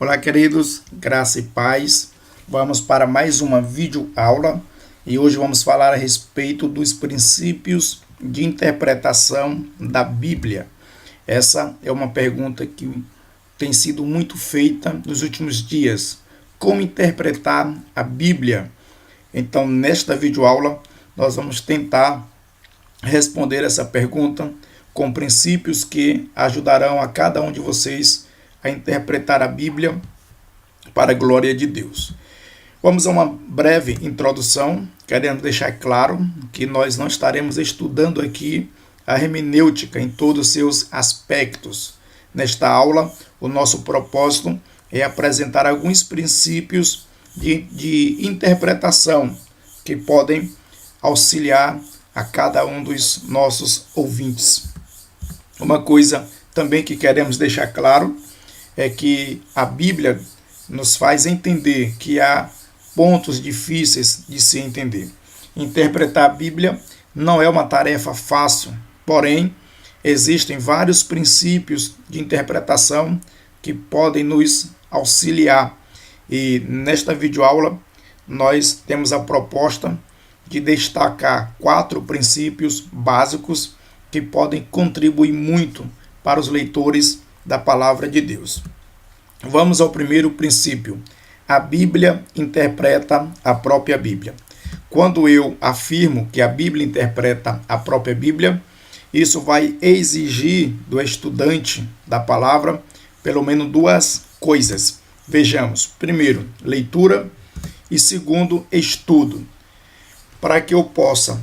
Olá, queridos, graça e paz. Vamos para mais uma videoaula e hoje vamos falar a respeito dos princípios de interpretação da Bíblia. Essa é uma pergunta que tem sido muito feita nos últimos dias. Como interpretar a Bíblia? Então, nesta videoaula, nós vamos tentar responder essa pergunta com princípios que ajudarão a cada um de vocês a interpretar a Bíblia para a glória de Deus. Vamos a uma breve introdução, querendo deixar claro que nós não estaremos estudando aqui a hermenêutica em todos os seus aspectos. Nesta aula, o nosso propósito é apresentar alguns princípios de interpretação que podem auxiliar a cada um dos nossos ouvintes. Uma coisa também que queremos deixar claro é que a Bíblia nos faz entender que há pontos difíceis de se entender. Interpretar a Bíblia não é uma tarefa fácil, porém, existem vários princípios de interpretação que podem nos auxiliar. E nesta videoaula, nós temos a proposta de destacar 4 princípios básicos que podem contribuir muito para os leitores da Palavra de Deus. Vamos ao primeiro princípio. A Bíblia interpreta a própria Bíblia. Quando eu afirmo que a Bíblia interpreta a própria Bíblia, isso vai exigir do estudante da palavra pelo menos 2 coisas. Vejamos, primeiro, leitura e segundo, estudo. Para que eu possa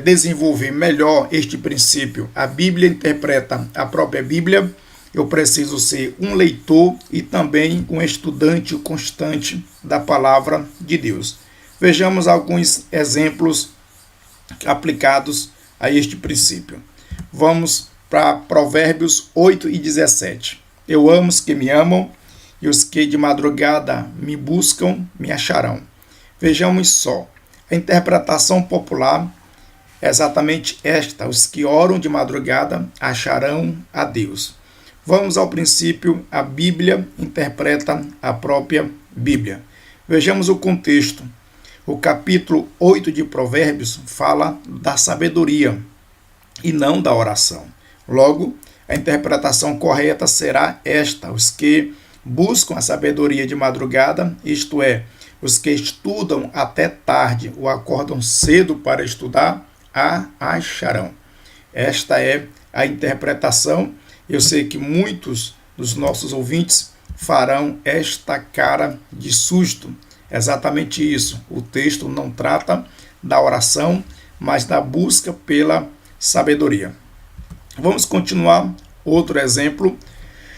desenvolver melhor este princípio, a Bíblia interpreta a própria Bíblia, eu preciso ser um leitor e também um estudante constante da palavra de Deus. Vejamos alguns exemplos aplicados a este princípio. Vamos para Provérbios 8 e 17. Eu amo os que me amam, e os que de madrugada me buscam me acharão. Vejamos só, a interpretação popular é exatamente esta: os que oram de madrugada acharão a Deus. Vamos ao princípio, a Bíblia interpreta a própria Bíblia. Vejamos o contexto. O capítulo 8 de Provérbios fala da sabedoria e não da oração. Logo, a interpretação correta será esta: os que buscam a sabedoria de madrugada, isto é, os que estudam até tarde ou acordam cedo para estudar, a acharão. Esta é a interpretação. Eu sei que muitos dos nossos ouvintes farão esta cara de susto. Exatamente isso. O texto não trata da oração, mas da busca pela sabedoria. Vamos continuar. Outro exemplo,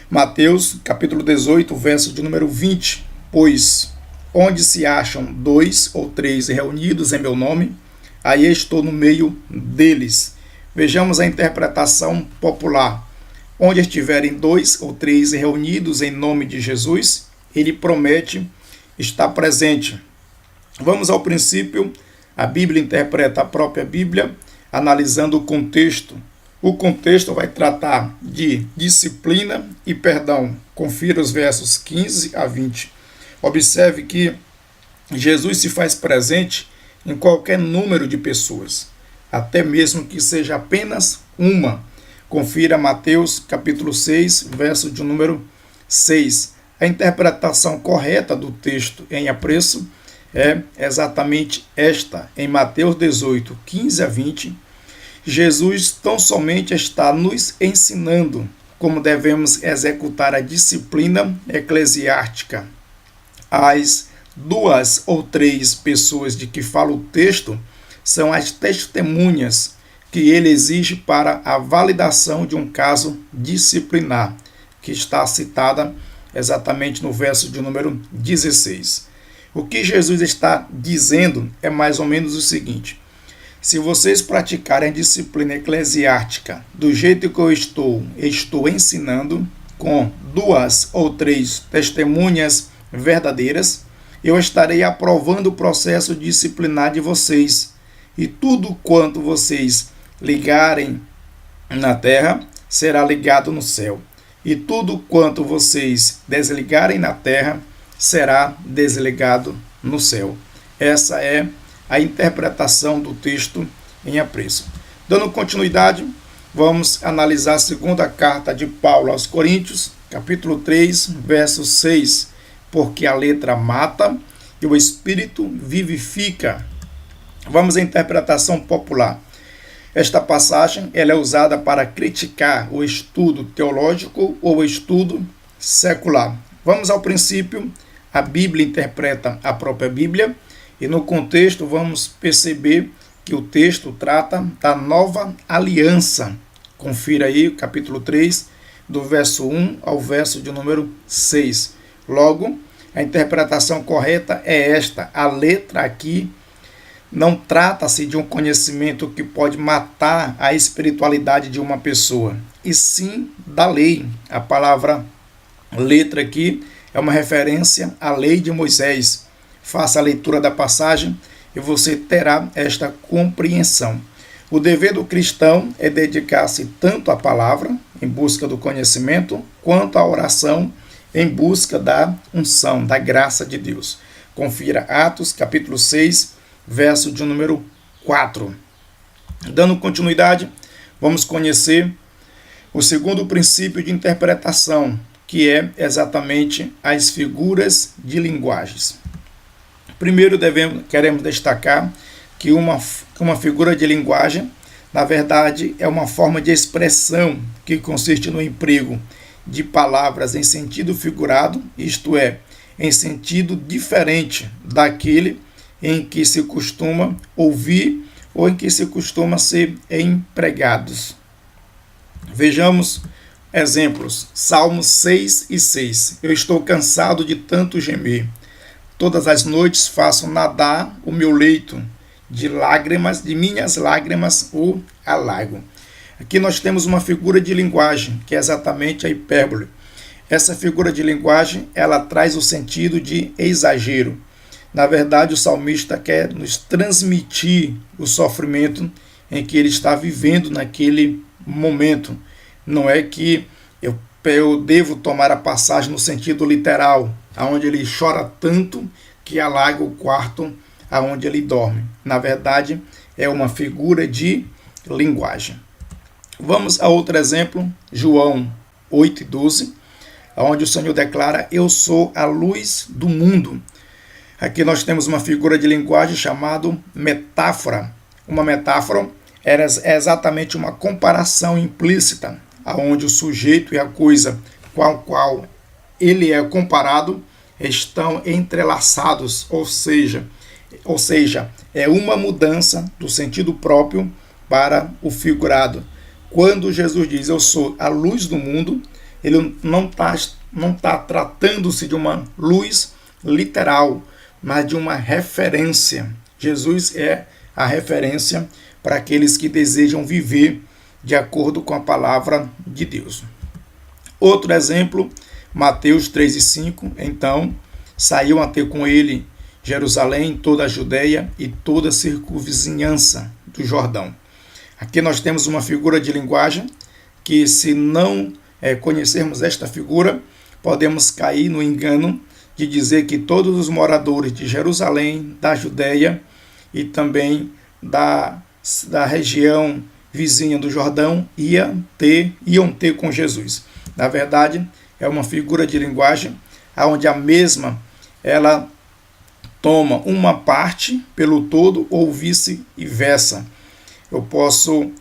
Mateus, capítulo 18, verso de número 20. Pois onde se acham 2 ou 3 reunidos em meu nome, aí estou no meio deles. Vejamos a interpretação popular. Onde estiverem 2 ou 3 reunidos em nome de Jesus, ele promete estar presente. Vamos ao princípio. A Bíblia interpreta a própria Bíblia, analisando o contexto. O contexto vai tratar de disciplina e perdão. Confira os versos 15 a 20. Observe que Jesus se faz presente em qualquer número de pessoas, até mesmo que seja apenas uma. Confira Mateus capítulo 6, verso de número 6. A interpretação correta do texto em apreço é exatamente esta. Em Mateus 18, 15 a 20, Jesus tão somente está nos ensinando como devemos executar a disciplina eclesiástica. As 2 ou 3 pessoas de que fala o texto são as testemunhas que ele exige para a validação de um caso disciplinar, que está citada exatamente no verso de número 16. O que Jesus está dizendo é mais ou menos o seguinte: se vocês praticarem a disciplina eclesiástica do jeito que eu estou ensinando, com 2 ou 3 testemunhas verdadeiras, eu estarei aprovando o processo disciplinar de vocês. E tudo quanto vocês ligarem na terra será ligado no céu. e tudo quanto vocês desligarem na terra será desligado no céu. Essa é a interpretação do texto em apreço. Dando continuidade, vamos analisar a segunda carta de Paulo aos Coríntios, capítulo 3, verso 6. Porque a letra mata e o espírito vivifica. Vamos à interpretação popular. Esta passagem ela é usada para criticar o estudo teológico ou o estudo secular. Vamos ao princípio. A Bíblia interpreta a própria Bíblia e no contexto vamos perceber que o texto trata da nova aliança. Confira aí o capítulo 3, do verso 1 ao verso de número 6. Logo, a interpretação correta é esta. A letra aqui não trata-se de um conhecimento que pode matar a espiritualidade de uma pessoa, e sim da lei. A palavra letra aqui é uma referência à lei de Moisés. Faça a leitura da passagem e você terá esta compreensão. O dever do cristão é dedicar-se tanto à palavra, em busca do conhecimento, quanto à oração, em busca da unção, da graça de Deus. Confira Atos, capítulo 6, verso de número 4. Dando continuidade, vamos conhecer o segundo princípio de interpretação, que é exatamente as figuras de linguagens. Primeiro queremos destacar que uma figura de linguagem, na verdade, é uma forma de expressão que consiste no emprego de palavras em sentido figurado, isto é, em sentido diferente daquele em que se costuma ouvir ou em que se costuma ser empregados. Vejamos exemplos. Salmos 6 e 6. Eu estou cansado de tanto gemer. Todas as noites faço nadar o meu leito, de minhas lágrimas o alago. Aqui nós temos uma figura de linguagem, que é exatamente a hipérbole. Essa figura de linguagem, ela traz o sentido de exagero. Na verdade, o salmista quer nos transmitir o sofrimento em que ele está vivendo naquele momento. Não é que eu devo tomar a passagem no sentido literal, onde ele chora tanto que alaga o quarto aonde ele dorme. Na verdade, é uma figura de linguagem. Vamos a outro exemplo, João 8:12, onde o Senhor declara: eu sou a luz do mundo. Aqui nós temos uma figura de linguagem chamada metáfora. Uma metáfora é exatamente uma comparação implícita, onde o sujeito e a coisa com a qual ele é comparado estão entrelaçados, ou seja, é uma mudança do sentido próprio para o figurado. Quando Jesus diz, eu sou a luz do mundo, ele não está tratando-se de uma luz literal, mas de uma referência. Jesus é a referência para aqueles que desejam viver de acordo com a palavra de Deus. Outro exemplo, Mateus 3:5. Então saiu a ter com ele Jerusalém, toda a Judeia e toda a circunvizinhança do Jordão. Aqui nós temos uma figura de linguagem que, se não conhecermos esta figura, podemos cair no engano de dizer que todos os moradores de Jerusalém, da Judeia e também da região vizinha do Jordão iam ter com Jesus. Na verdade, é uma figura de linguagem onde a mesma ela toma uma parte pelo todo ou vice-versa. Eu posso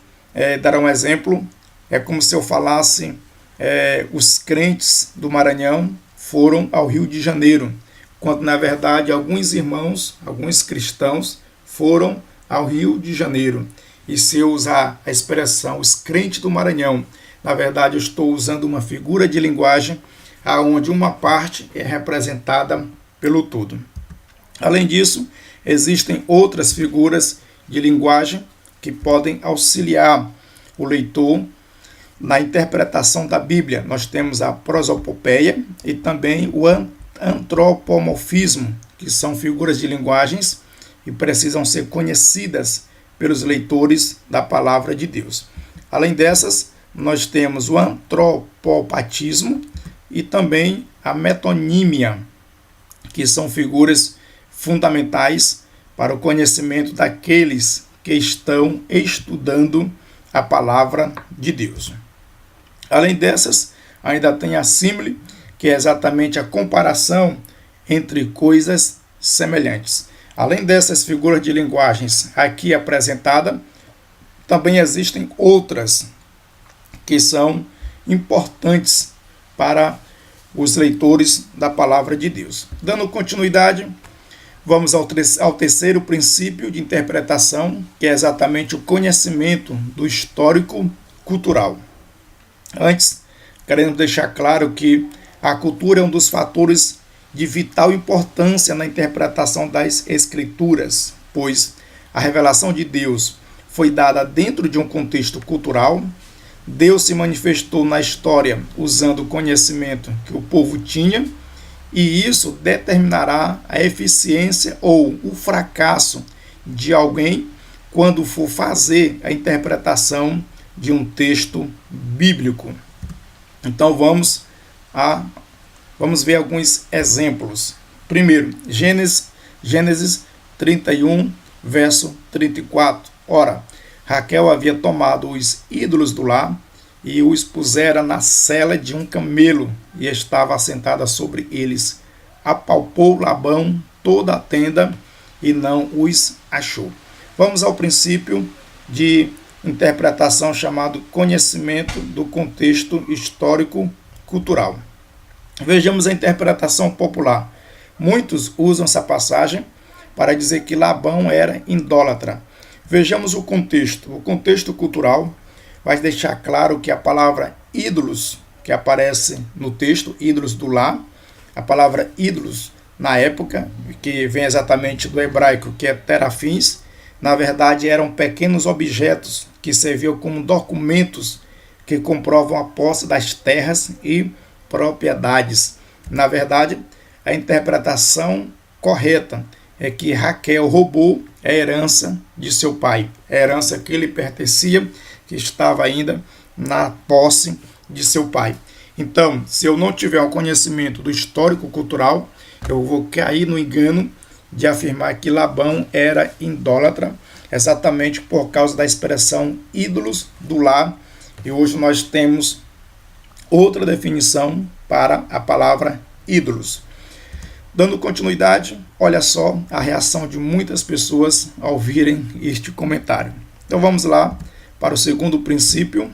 dar um exemplo. É como se eu falasse os crentes do Maranhão foram ao Rio de Janeiro, quando na verdade alguns irmãos, alguns cristãos foram ao Rio de Janeiro. E se eu usar a expressão os crentes do Maranhão, na verdade eu estou usando uma figura de linguagem onde uma parte é representada pelo todo. Além disso, existem outras figuras de linguagem que podem auxiliar o leitor na interpretação da Bíblia. Nós temos a prosopopeia e também o antropomorfismo, que são figuras de linguagens e precisam ser conhecidas pelos leitores da palavra de Deus. Além dessas, nós temos o antropopatismo e também a metonímia, que são figuras fundamentais para o conhecimento daqueles que estão estudando a palavra de Deus. Além dessas, ainda tem a símile, que é exatamente a comparação entre coisas semelhantes. Além dessas figuras de linguagens aqui apresentadas, também existem outras que são importantes para os leitores da palavra de Deus. Dando continuidade, vamos ao terceiro princípio de interpretação, que é exatamente o conhecimento do histórico cultural. Antes, queremos deixar claro que a cultura é um dos fatores de vital importância na interpretação das Escrituras, pois a revelação de Deus foi dada dentro de um contexto cultural. Deus se manifestou na história usando o conhecimento que o povo tinha, e isso determinará a eficiência ou o fracasso de alguém quando for fazer a interpretação de um texto bíblico. Então vamos ver alguns exemplos. Primeiro, Gênesis 31, verso 34. Ora, Raquel havia tomado os ídolos do lar e os pusera na sela de um camelo e estava assentada sobre eles. Apalpou Labão toda a tenda e não os achou. Vamos ao princípio de interpretação chamado conhecimento do contexto histórico-cultural. Vejamos a interpretação popular. Muitos usam essa passagem para dizer que Labão era idólatra. Vejamos o contexto. O contexto cultural vai deixar claro que a palavra ídolos, que aparece no texto, ídolos do lar, a palavra ídolos, na época, que vem exatamente do hebraico, que é terafins, na verdade eram pequenos objetos que serviam como documentos que comprovam a posse das terras e propriedades. Na verdade, a interpretação correta é que Raquel roubou a herança de seu pai, a herança que lhe pertencia, que estava ainda na posse de seu pai. Então, se eu não tiver um conhecimento do histórico cultural, eu vou cair no engano de afirmar que Labão era idólatra, exatamente por causa da expressão ídolos do lar, e hoje nós temos outra definição para a palavra ídolos. Dando continuidade, olha só a reação de muitas pessoas ao virem este comentário. Então vamos lá para o segundo princípio,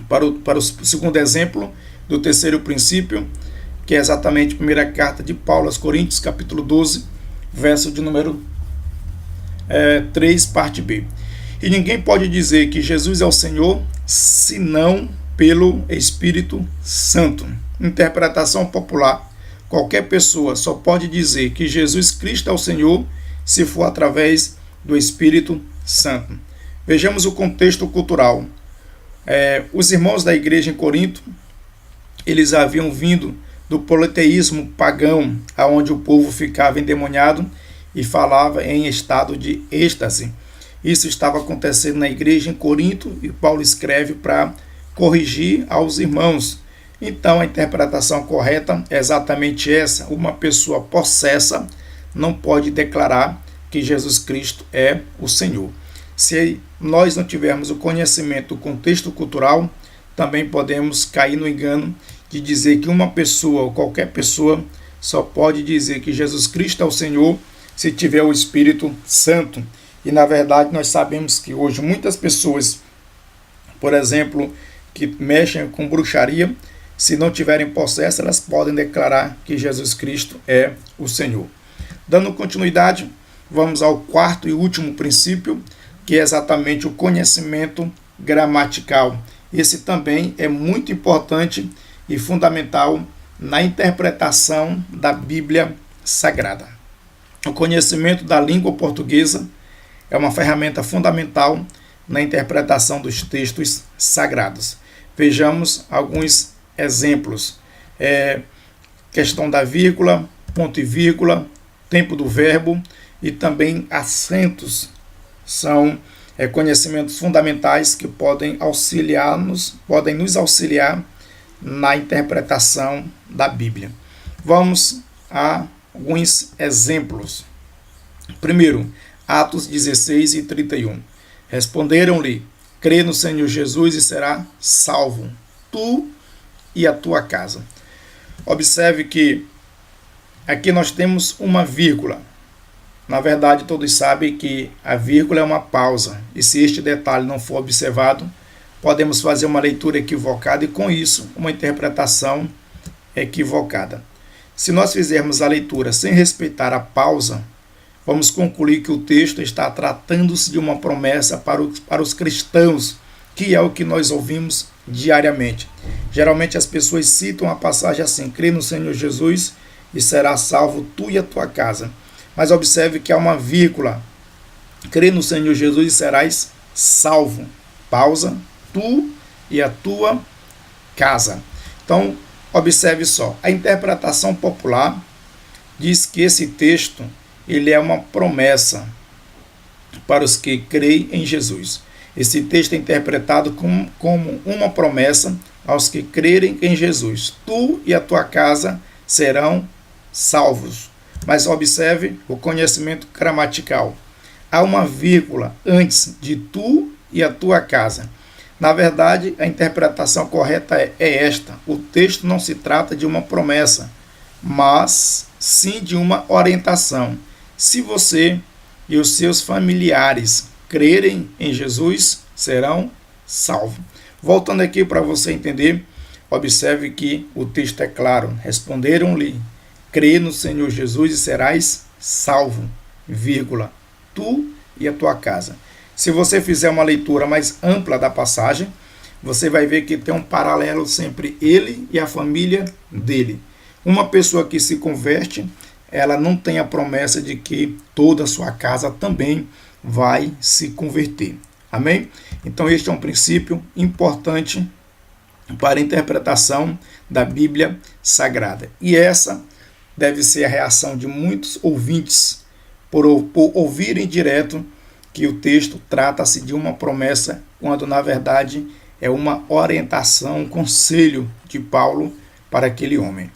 para o segundo exemplo do terceiro princípio, que é exatamente a primeira carta de Paulo aos Coríntios, capítulo 12, verso de número 3, parte B. E ninguém pode dizer que Jesus é o Senhor, senão pelo Espírito Santo. Interpretação popular. Qualquer pessoa só pode dizer que Jesus Cristo é o Senhor se for através do Espírito Santo. Vejamos o contexto cultural. Os irmãos da igreja em Corinto, eles haviam vindo do politeísmo pagão, onde o povo ficava endemoniado e falava em estado de êxtase. Isso estava acontecendo na igreja em Corinto e Paulo escreve para corrigir aos irmãos. Então a interpretação correta é exatamente essa: uma pessoa possessa não pode declarar que Jesus Cristo é o Senhor. Se nós não tivermos o conhecimento do contexto cultural, também podemos cair no engano de dizer que uma pessoa ou qualquer pessoa só pode dizer que Jesus Cristo é o Senhor se tiver o Espírito Santo. E na verdade nós sabemos que hoje muitas pessoas, por exemplo, que mexem com bruxaria, se não tiverem possesso, elas podem declarar que Jesus Cristo é o Senhor. Dando continuidade, vamos ao quarto e último princípio, que é exatamente o conhecimento gramatical. Esse também é muito importante e fundamental na interpretação da Bíblia Sagrada. O conhecimento da língua portuguesa é uma ferramenta fundamental na interpretação dos textos sagrados. Vejamos alguns exemplos. Questão da vírgula, ponto e vírgula, tempo do verbo e também acentos são conhecimentos fundamentais que podem nos auxiliar na interpretação da Bíblia. Vamos a alguns exemplos. Primeiro, Atos 16 e 31. Responderam-lhe: crê no Senhor Jesus e será salvo, tu e a tua casa. Observe que aqui nós temos uma vírgula. Na verdade, todos sabem que a vírgula é uma pausa, e se este detalhe não for observado, podemos fazer uma leitura equivocada e, com isso, uma interpretação equivocada. Se nós fizermos a leitura sem respeitar a pausa, vamos concluir que o texto está tratando-se de uma promessa para os cristãos, que é o que nós ouvimos diariamente. Geralmente as pessoas citam a passagem assim: crê no Senhor Jesus e será salvo tu e a tua casa. Mas observe que há uma vírgula: crê no Senhor Jesus e serás salvo. Pausa, tu e a tua casa. Então, observe só, a interpretação popular diz que esse texto ele é uma promessa para os que creem em Jesus. Esse texto é interpretado como uma promessa aos que crerem em Jesus. Tu e a tua casa serão salvos. Mas observe o conhecimento gramatical. Há uma vírgula antes de tu e a tua casa. Na verdade, a interpretação correta é esta: o texto não se trata de uma promessa, mas sim de uma orientação. Se você e os seus familiares crerem em Jesus, serão salvos. Voltando aqui para você entender, observe que o texto é claro. Responderam-lhe: crê no Senhor Jesus e serás salvo, vírgula, tu e a tua casa. Se você fizer uma leitura mais ampla da passagem, você vai ver que tem um paralelo sempre ele e a família dele. Uma pessoa que se converte, ela não tem a promessa de que toda a sua casa também vai se converter. Amém? Então este é um princípio importante para a interpretação da Bíblia Sagrada. E essa deve ser a reação de muitos ouvintes por ouvirem direto que o texto trata-se de uma promessa, quando na verdade é uma orientação, um conselho de Paulo para aquele homem.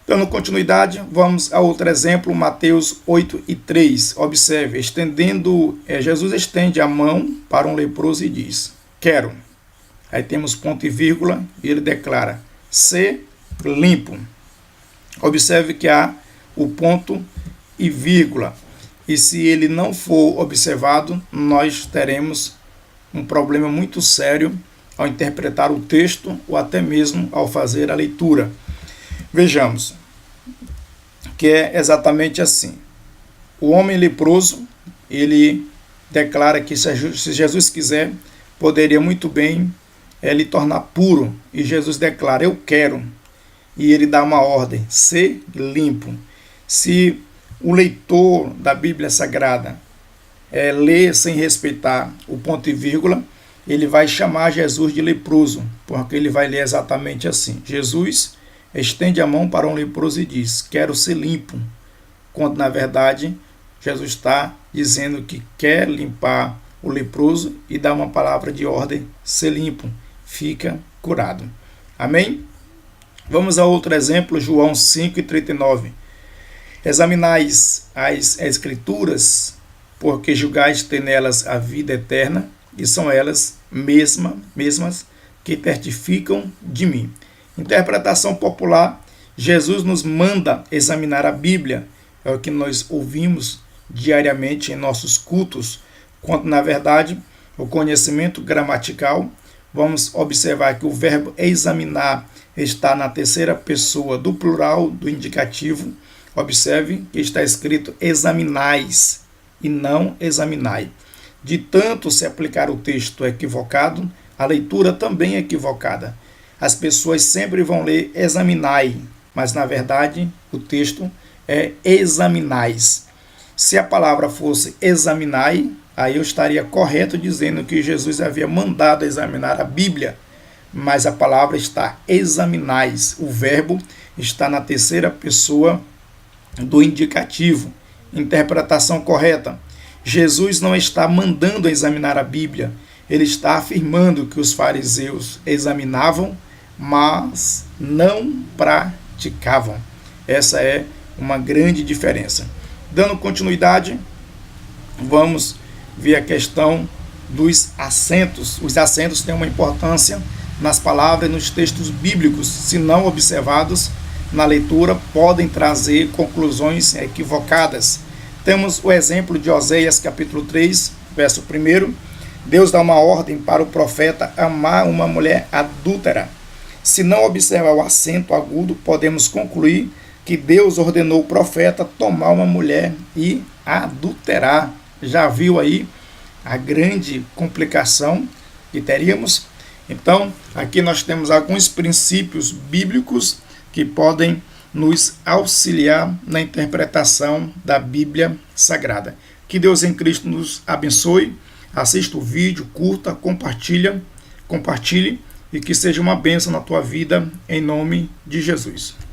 Dando continuidade, vamos a outro exemplo, Mateus 8:3. Observe, Jesus estende a mão para um leproso e diz: quero. Aí temos ponto e vírgula e ele declara: ser limpo. Observe que há o ponto e vírgula. E se ele não for observado, nós teremos um problema muito sério ao interpretar o texto ou até mesmo ao fazer a leitura. Vejamos, que é exatamente assim. O homem leproso, ele declara que se Jesus quiser, poderia muito bem lhe tornar puro. E Jesus declara: eu quero. E ele dá uma ordem: ser limpo. Se o leitor da Bíblia Sagrada ler sem respeitar o ponto e vírgula, ele vai chamar Jesus de leproso, porque ele vai ler exatamente assim: Jesus estende a mão para um leproso e diz: quero ser limpo. Quando na verdade Jesus está dizendo que quer limpar o leproso e dá uma palavra de ordem: ser limpo, fica curado. Amém? Vamos a outro exemplo, João 5:39. Examinais as Escrituras, porque julgais ter nelas a vida eterna, e são elas mesmas que testificam de mim. Interpretação popular: Jesus nos manda examinar a Bíblia. É o que nós ouvimos diariamente em nossos cultos, quando na verdade o conhecimento gramatical, vamos observar que o verbo examinar está na terceira pessoa do plural do indicativo. Observe que está escrito examinais e não examinai. De tanto se aplicar o texto equivocado, a leitura também é equivocada. As pessoas sempre vão ler examinai, mas na verdade o texto é examinais. Se a palavra fosse examinai, aí eu estaria correto dizendo que Jesus havia mandado examinar a Bíblia, mas a palavra está examinais. O verbo está na terceira pessoa do indicativo. Interpretação correta: Jesus não está mandando examinar a Bíblia, ele está afirmando que os fariseus examinavam, mas não praticavam. Essa é uma grande diferença. Dando continuidade, vamos ver a questão dos acentos. Os acentos têm uma importância nas palavras e nos textos bíblicos. Se não observados na leitura, podem trazer conclusões equivocadas. Temos o exemplo de Oséias capítulo 3, verso 1. Deus dá uma ordem para o profeta amar uma mulher adúltera. Se não observar o acento agudo, podemos concluir que Deus ordenou o profeta tomar uma mulher e adulterar. Já viu aí a grande complicação que teríamos? Então, aqui nós temos alguns princípios bíblicos que podem nos auxiliar na interpretação da Bíblia Sagrada. Que Deus em Cristo nos abençoe. Assista o vídeo, curta, compartilhe e que seja uma bênção na tua vida, em nome de Jesus.